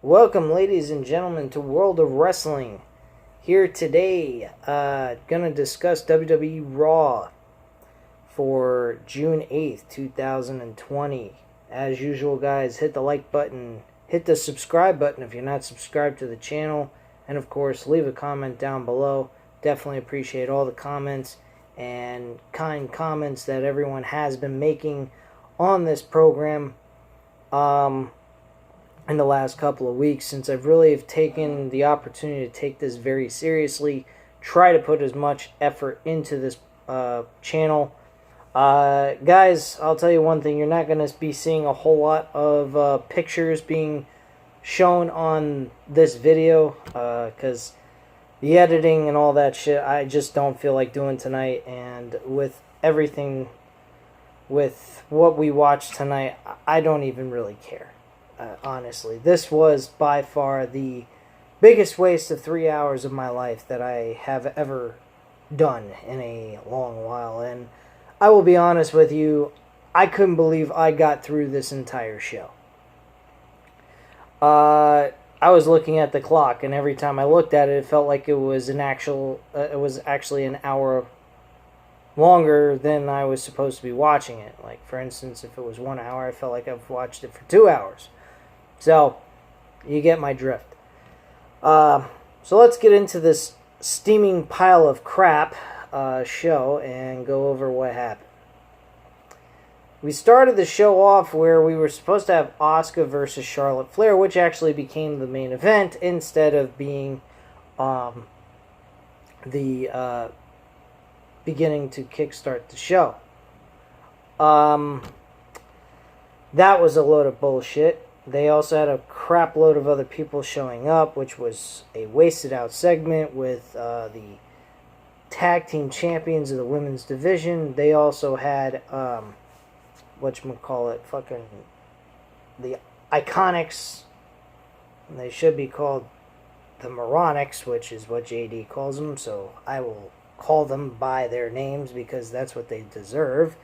Welcome, ladies and gentlemen, to World of Wrestling. Here today, gonna discuss WWE Raw for June 8th, 2020. As usual, guys, hit the like button, hit the subscribe button if you're not subscribed to the channel, and of course, leave a comment down below. Definitely appreciate all the comments and kind comments that everyone has been making on this program. In the last couple of weeks, since I've really have taken the opportunity to take this very seriously, try to put as much effort into this channel. Guys, I'll tell you one thing, you're not going to be seeing a whole lot of pictures being shown on this video, because the editing and all that shit, I just don't feel like doing tonight, and with everything, with what we watched tonight, I don't even really care. Honestly, this was by far the biggest waste of 3 hours of my life that I have ever done in a long while. And I will be honest with you, I couldn't believe I got through this entire show. I was looking at the clock, and every time I looked at it, it felt like it was actually an hour longer than I was supposed to be watching it. Like, for instance, if it was 1 hour, I felt like I've watched it for 2 hours. So, you get my drift. So let's get into this steaming pile of crap show and go over what happened. We started the show off where we were supposed to have Asuka versus Charlotte Flair, which actually became the main event instead of being the beginning to kickstart the show. That was a load of bullshit. They also had a crap load of other people showing up, which was a wasted out segment with the tag team champions of the women's division. They also had, fucking the Iconics. They should be called the Moronics, which is what JD calls them, so I will call them by their names because that's what they deserve.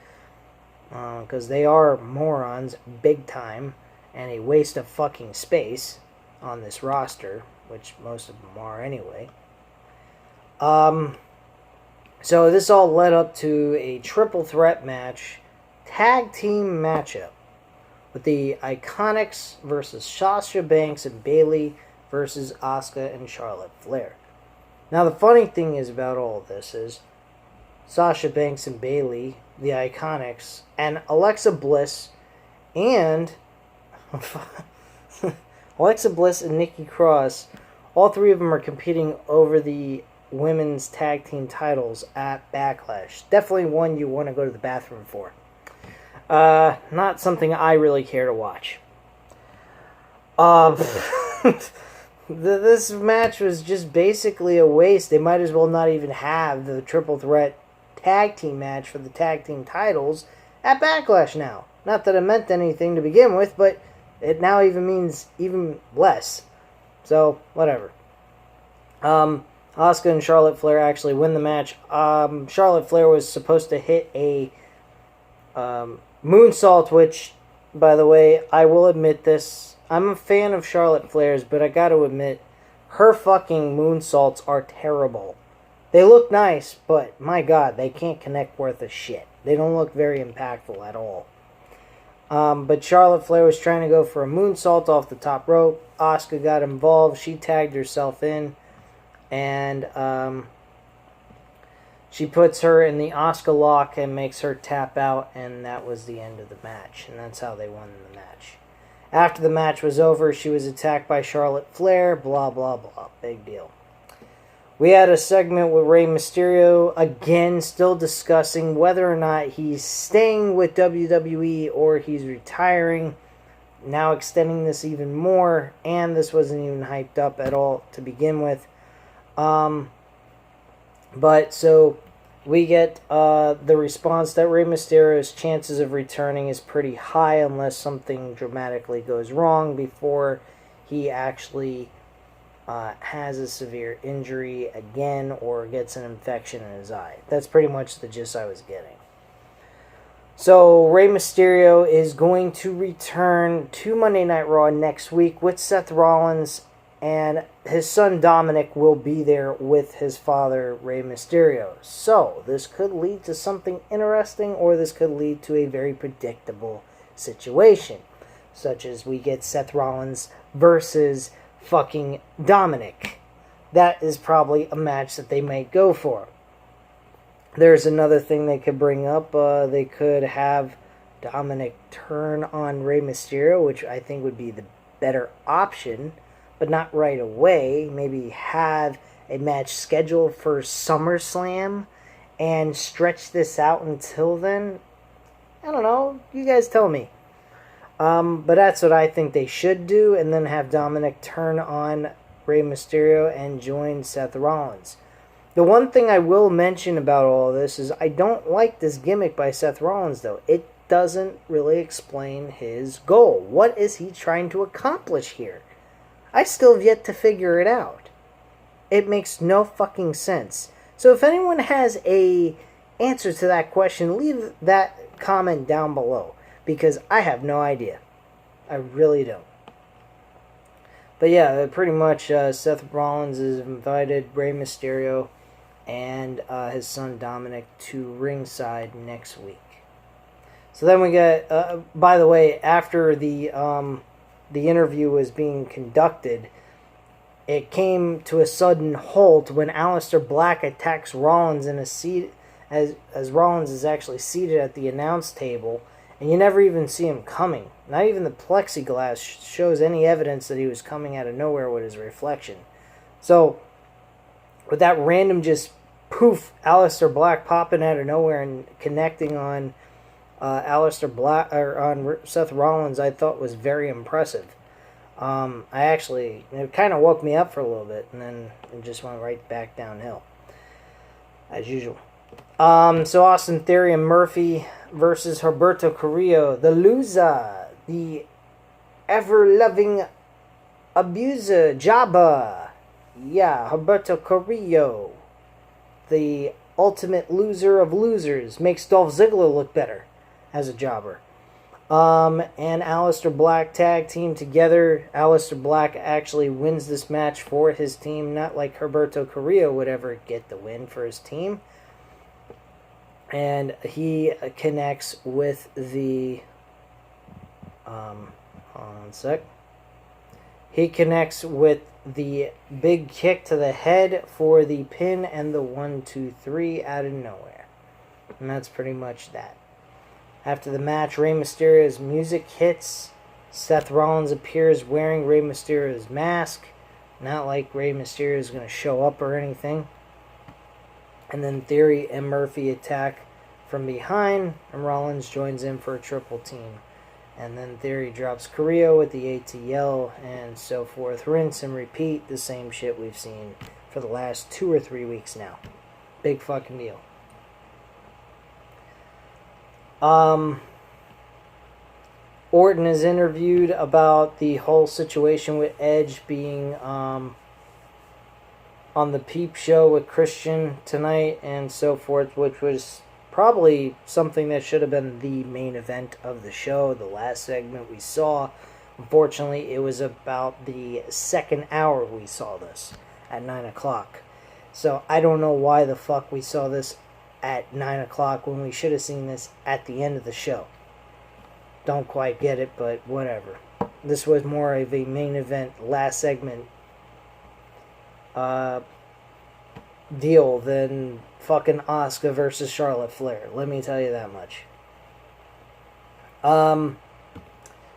Because they are morons, big time. And a waste of fucking space on this roster, which most of them are anyway. So this all led up to a triple threat match, tag team matchup, with the Iconics versus Sasha Banks and Bayley versus Asuka and Charlotte Flair. Now the funny thing is about all of this is Sasha Banks and Bayley, the Iconics, and Alexa Bliss, and Alexa Bliss and Nikki Cross, all three of them are competing over the women's tag team titles at Backlash. Definitely one you want to go to the bathroom for. Not something I really care to watch. This match was just basically a waste. They might as well not even have the triple threat tag team match for the tag team titles at Backlash now. Not that it meant anything to begin with, but it now even means even less. So, whatever. Asuka and Charlotte Flair actually win the match. Charlotte Flair was supposed to hit a moonsault, which, by the way, I will admit this. I'm a fan of Charlotte Flair's, but I gotta admit, her fucking moonsaults are terrible. They look nice, but my god, they can't connect worth a shit. They don't look very impactful at all. But Charlotte Flair was trying to go for a moonsault off the top rope. Asuka got involved. She tagged herself in. And she puts her in the Asuka lock and makes her tap out. And that was the end of the match. And that's how they won the match. After the match was over, she was attacked by Charlotte Flair. Blah, blah, blah. Big deal. We had a segment with Rey Mysterio, again, still discussing whether or not he's staying with WWE or he's retiring, now extending this even more, and this wasn't even hyped up at all to begin with. But, so, we get the response that Rey Mysterio's chances of returning is pretty high unless something dramatically goes wrong before he actually has a severe injury again or gets an infection in his eye. That's pretty much the gist I was getting. So Rey Mysterio is going to return to Monday Night Raw next week with Seth Rollins, and his son Dominic will be there with his father Rey Mysterio. So this could lead to something interesting, or this could lead to a very predictable situation, such as we get Seth Rollins versus fucking Dominic. That is probably a match that they might go for. There's another thing they could bring up. They could have Dominic turn on Rey Mysterio, which I think would be the better option, but not right away. Maybe have a match scheduled for SummerSlam and stretch this out until then. I don't know. You guys tell me. But that's what I think they should do, and then have Dominic turn on Rey Mysterio and join Seth Rollins. The one thing I will mention about all of this is I don't like this gimmick by Seth Rollins, though. It doesn't really explain his goal. What is he trying to accomplish here? I still have yet to figure it out. It makes no fucking sense. So if anyone has a answer to that question, leave that comment down below, because I have no idea. I really don't. But yeah, pretty much Seth Rollins has invited Rey Mysterio and his son Dominic to ringside next week. So then we get, by the way, after the interview was being conducted, it came to a sudden halt when Aleister Black attacks Rollins in a seat, as Rollins is actually seated at the announce table, and you never even see him coming. Not even the plexiglass shows any evidence that he was coming out of nowhere with his reflection. So, with that random just poof, Aleister Black popping out of nowhere and connecting on Aleister Black, or on Seth Rollins, I thought was very impressive. It kind of woke me up for a little bit, and then it just went right back downhill, as usual. So Austin Theory and Murphy versus Humberto Carrillo, the loser, the ever-loving abuser, Jabba. Yeah, Humberto Carrillo, the ultimate loser of losers, makes Dolph Ziggler look better as a jobber. And Aleister Black tag team together. Aleister Black actually wins this match for his team, not like Humberto Carrillo would ever get the win for his team. And he connects with the... hold on one sec. He connects with the big kick to the head for the pin and the 1-2-3 out of nowhere. And that's pretty much that. After the match, Rey Mysterio's music hits. Seth Rollins appears wearing Rey Mysterio's mask. Not like Rey Mysterio is going to show up or anything. And then Theory and Murphy attack from behind, and Rollins joins in for a triple team. And then Theory drops Carrillo with the ATL, and so forth. Rinse and repeat, the same shit we've seen for the last 2 or 3 weeks now. Big fucking deal. Orton is interviewed about the whole situation with Edge being on the Peep Show with Christian tonight and so forth, which was probably something that should have been the main event of the show, the last segment we saw. Unfortunately, it was about the second hour we saw this, at 9 o'clock. So I don't know why the fuck we saw this at 9 o'clock when we should have seen this at the end of the show. Don't quite get it, but whatever. This was more of a main event, last segment deal than fucking Asuka versus Charlotte Flair. Let me tell you that much.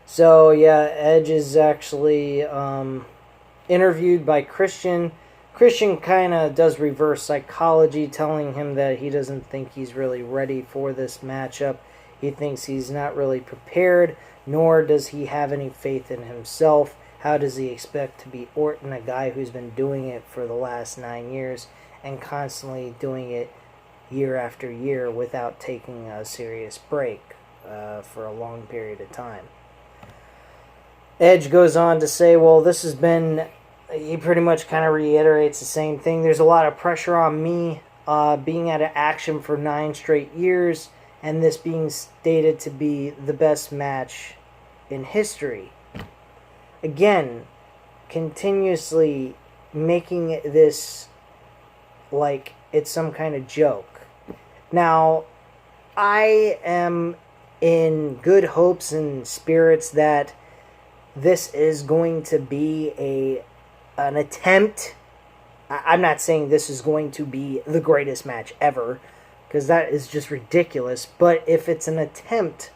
So yeah, Edge is actually interviewed by Christian. Christian kind of does reverse psychology, telling him that he doesn't think he's really ready for this matchup. He thinks he's not really prepared, nor does he have any faith in himself. How does he expect to beat Orton, a guy who's been doing it for the last 9 years and constantly doing it year after year without taking a serious break for a long period of time? Edge goes on to say, well, this has been... He pretty much kind of reiterates the same thing. There's a lot of pressure on me being out of action for 9 straight years, and this being stated to be the best match in history. Again, continuously making this like it's some kind of joke. Now, I am in good hopes and spirits that this is going to be an attempt. I'm not saying this is going to be the greatest match ever, because that is just ridiculous. But if it's an attempt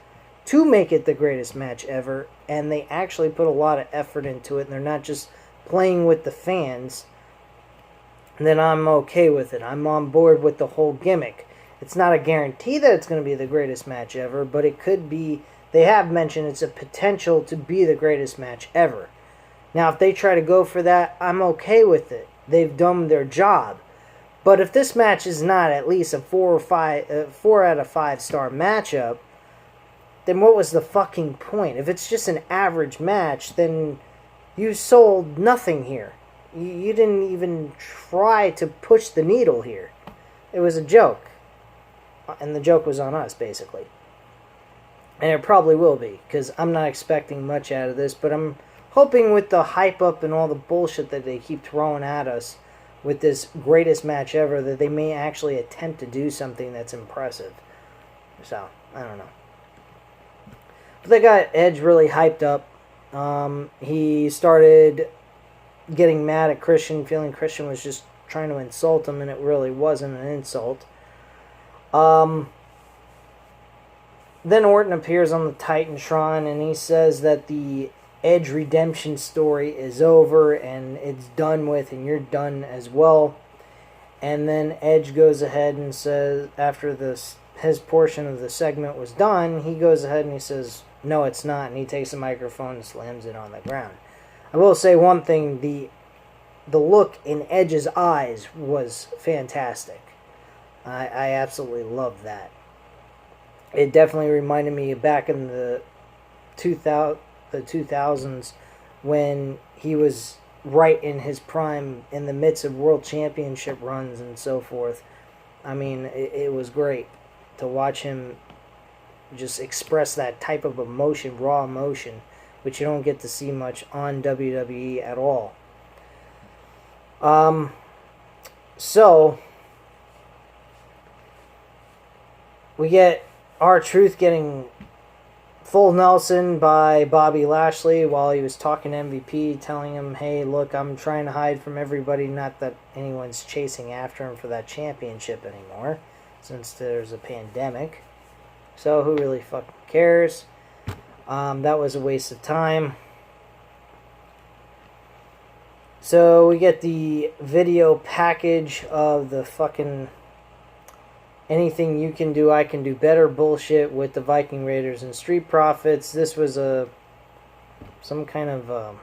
to make it the greatest match ever, and they actually put a lot of effort into it, and they're not just playing with the fans, then I'm okay with it. I'm on board with the whole gimmick. It's not a guarantee that it's going to be the greatest match ever, but it could be. They have mentioned it's a potential to be the greatest match ever. Now, if they try to go for that, I'm okay with it. They've done their job. But if this match is not at least a 4 out of 5 star matchup, then what was the fucking point? If it's just an average match, then you sold nothing here. You didn't even try to push the needle here. It was a joke. And the joke was on us, basically. And it probably will be, because I'm not expecting much out of this, but I'm hoping with the hype up and all the bullshit that they keep throwing at us with this greatest match ever, that they may actually attempt to do something that's impressive. So, I don't know. But they got Edge really hyped up. He started getting mad at Christian, feeling Christian was just trying to insult him, and it really wasn't an insult. Then Orton appears on the Titantron, and he says that the Edge redemption story is over, and it's done with, and you're done as well. And then Edge goes ahead and says, after his portion of the segment was done, he goes ahead and he says, no, it's not, and he takes the microphone and slams it on the ground. I will say one thing, the look in Edge's eyes was fantastic. I absolutely love that. It definitely reminded me of back in the 2000s when he was right in his prime in the midst of world championship runs and so forth. I mean, it was great to watch him just express that type of emotion, raw emotion, which you don't get to see much on WWE at all. So we get R-Truth getting full Nelson by Bobby Lashley while he was talking to MVP, telling him, hey, look, I'm trying to hide from everybody, not that anyone's chasing after him for that championship anymore, since there's a pandemic. So who really fucking cares? That was a waste of time. So we get the video package of the fucking anything you can do, I can do better bullshit with the Viking Raiders and Street Profits. This was some kind of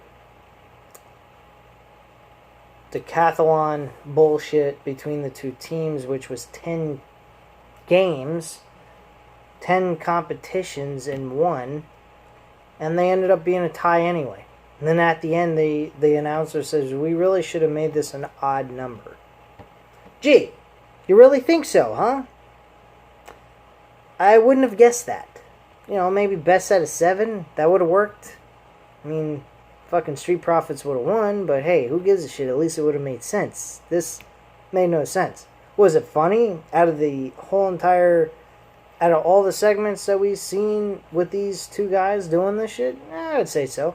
decathlon bullshit between the two teams, which was 10 games, 10 competitions in one, and they ended up being a tie anyway. And then at the end, the announcer says, we really should have made this an odd number. Gee, you really think so, huh? I wouldn't have guessed that. You know, maybe best out of 7, that would have worked. I mean, fucking Street Profits would have won, but hey, who gives a shit? At least it would have made sense. This made no sense. Was it funny? Out of all the segments that we've seen with these two guys doing this shit, I would say so.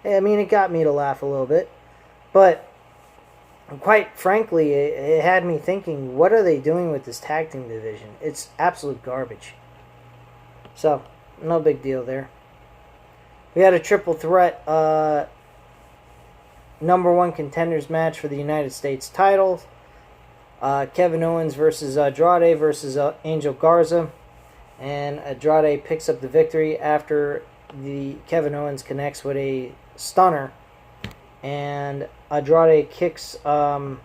I mean, it got me to laugh a little bit. But, quite frankly, it had me thinking, what are they doing with this tag team division? It's absolute garbage. So, no big deal there. We had a triple threat number 1 contenders match for the United States title. Kevin Owens versus Andrade versus Angel Garza. And Andrade picks up the victory after Kevin Owens connects with a stunner. And Andrade kicks Kevin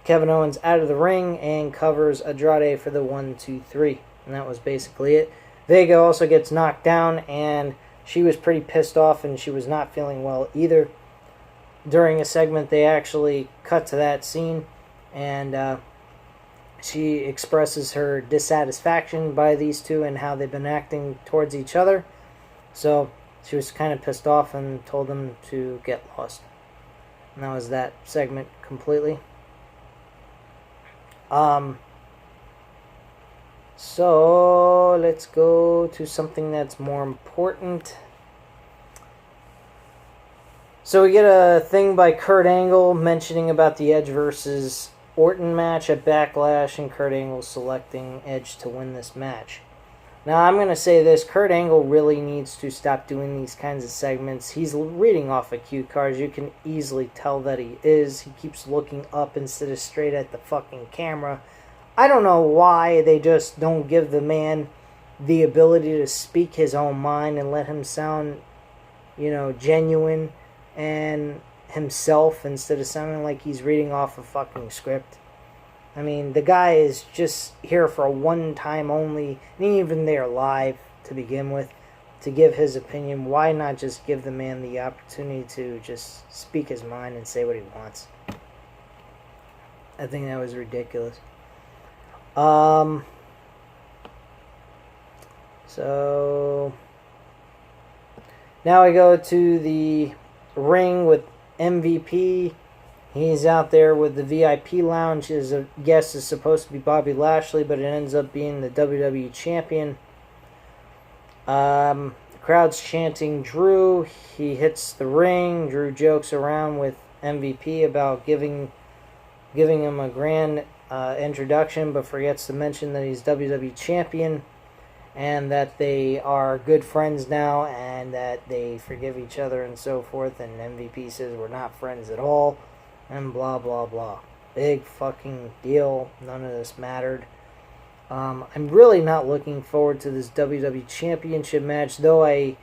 Owens out of the ring and covers Andrade for the 1-2-3. And that was basically it. Vega also gets knocked down, and she was pretty pissed off, and she was not feeling well either. During a segment, they actually cut to that scene, and she expresses her dissatisfaction by these two and how they've been acting towards each other. So she was kind of pissed off and told them to get lost. And that was that segment completely. So let's go to something that's more important. So we get a thing by Kurt Angle mentioning about the Edge versus Orton match at Backlash, and Kurt Angle selecting Edge to win this match. Now I'm going to say this, Kurt Angle really needs to stop doing these kinds of segments. He's reading off of cue cards. You can easily tell that he is. He keeps looking up instead of straight at the fucking camera. I don't know why they just don't give the man the ability to speak his own mind and let him sound, genuine and himself instead of sounding like he's reading off a fucking script. I mean, the guy is just here for a one time only, and even there live to begin with, to give his opinion. Why not just give the man the opportunity to just speak his mind and say what he wants? I think that was ridiculous. So now we go to the ring with MVP. He's out there with the VIP lounge. His guest is supposed to be Bobby Lashley, but it ends up being the WWE champion. The crowd's chanting Drew. He hits the ring. Drew jokes around with MVP about giving him a grand introduction, but forgets to mention that he's WWE champion and that they are good friends now and that they forgive each other and so forth. And MVP says we're not friends at all and blah blah blah. Big fucking deal. None of this mattered. I'm really not looking forward to this WWE Championship match, though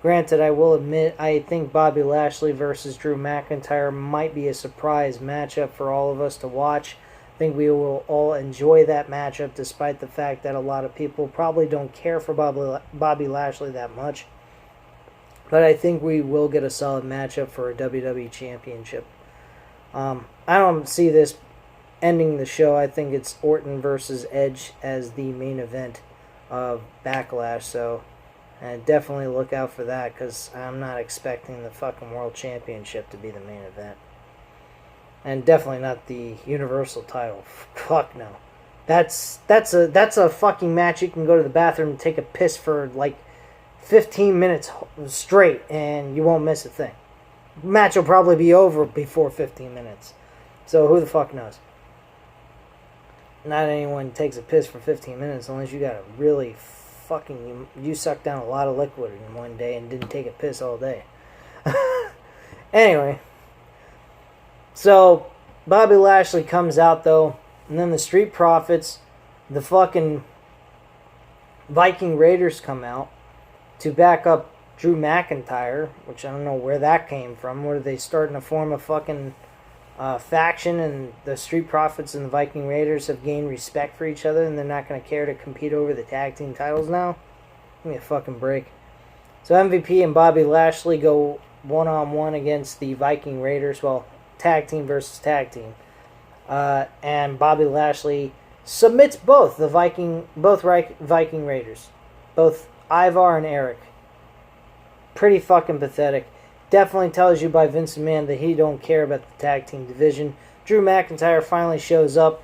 granted, I will admit, I think Bobby Lashley versus Drew McIntyre might be a surprise matchup for all of us to watch. I think we will all enjoy that matchup, despite the fact that a lot of people probably don't care for Bobby Lashley that much. But I think we will get a solid matchup for a WWE Championship. I don't see this ending the show. I think it's Orton versus Edge as the main event of Backlash, so definitely look out for that, because I'm not expecting the fucking World Championship to be the main event. And definitely not the Universal title. Fuck no. That's a fucking match you can go to the bathroom and take a piss for like 15 minutes straight and you won't miss a thing. Match will probably be over before 15 minutes. So who the fuck knows? Not anyone takes a piss for 15 minutes unless you got a really fucking... You sucked down a lot of liquid in one day and didn't take a piss all day. Anyway. So, Bobby Lashley comes out, though, and then the Street Profits, the fucking Viking Raiders come out to back up Drew McIntyre, which I don't know where that came from. Were they starting to form a fucking faction, and the Street Profits and the Viking Raiders have gained respect for each other, and they're not going to care to compete over the tag team titles now? Give me a fucking break. So MVP and Bobby Lashley go one-on-one against the Viking Raiders. Well, tag team versus tag team. And Bobby Lashley submits both Viking Raiders. Both Ivar and Eric. Pretty fucking pathetic. Definitely tells you by Vince McMahon that he don't care about the tag team division. Drew McIntyre finally shows up.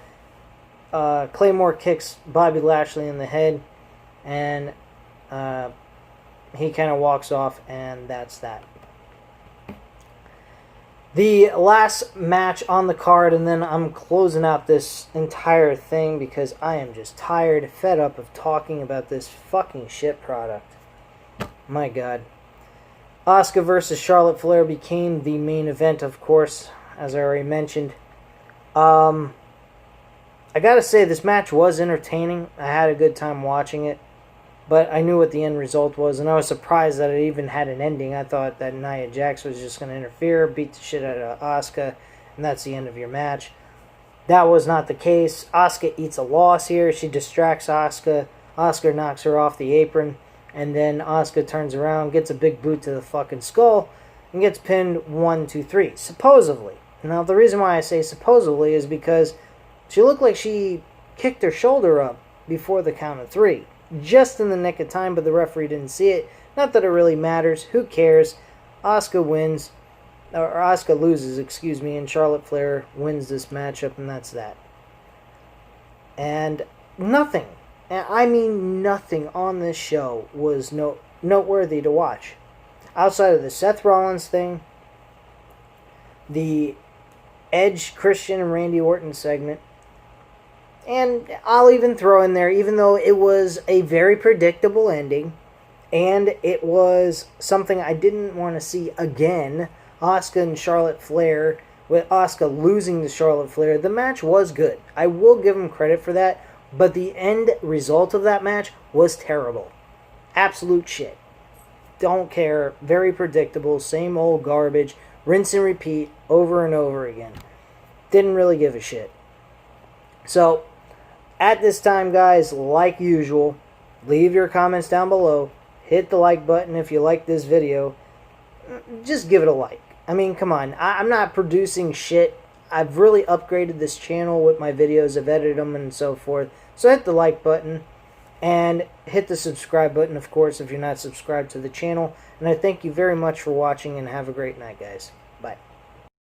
Claymore kicks Bobby Lashley in the head. And he kind of walks off, and that's that. The last match on the card, and then I'm closing out this entire thing because I am just tired, fed up of talking about this fucking shit product. My God. Asuka versus Charlotte Flair became the main event, of course, as I already mentioned. I gotta say, this match was entertaining. I had a good time watching it. But I knew what the end result was, and I was surprised that it even had an ending. I thought that Nia Jax was just going to interfere, beat the shit out of Asuka, and that's the end of your match. That was not the case. Asuka eats a loss here. She distracts Asuka. Asuka knocks her off the apron, and then Asuka turns around, gets a big boot to the fucking skull, and gets pinned 1, 2, 3. Supposedly. Now, the reason why I say supposedly is because she looked like she kicked her shoulder up before the count of 3. Just in the nick of time, but the referee didn't see it. Not that it really matters. Who cares? Asuka wins. Or Asuka loses, excuse me, and Charlotte Flair wins this matchup, and that's that. And nothing, and I mean nothing on this show was noteworthy to watch. Outside of the Seth Rollins thing, the Edge, Christian, and Randy Orton segment, and I'll even throw in there, even though it was a very predictable ending, and it was something I didn't want to see again, Asuka and Charlotte Flair, with Asuka losing to Charlotte Flair. The match was good. I will give them credit for that, but the end result of that match was terrible. Absolute shit. Don't care. Very predictable. Same old garbage. Rinse and repeat over and over again. Didn't really give a shit. So, at this time, guys, like usual, leave your comments down below. Hit the like button if you like this video. Just give it a like. I mean, come on. I'm not producing shit. I've really upgraded this channel with my videos. I've edited them and so forth. So hit the like button. And hit the subscribe button, of course, if you're not subscribed to the channel. And I thank you very much for watching, and have a great night, guys. Bye.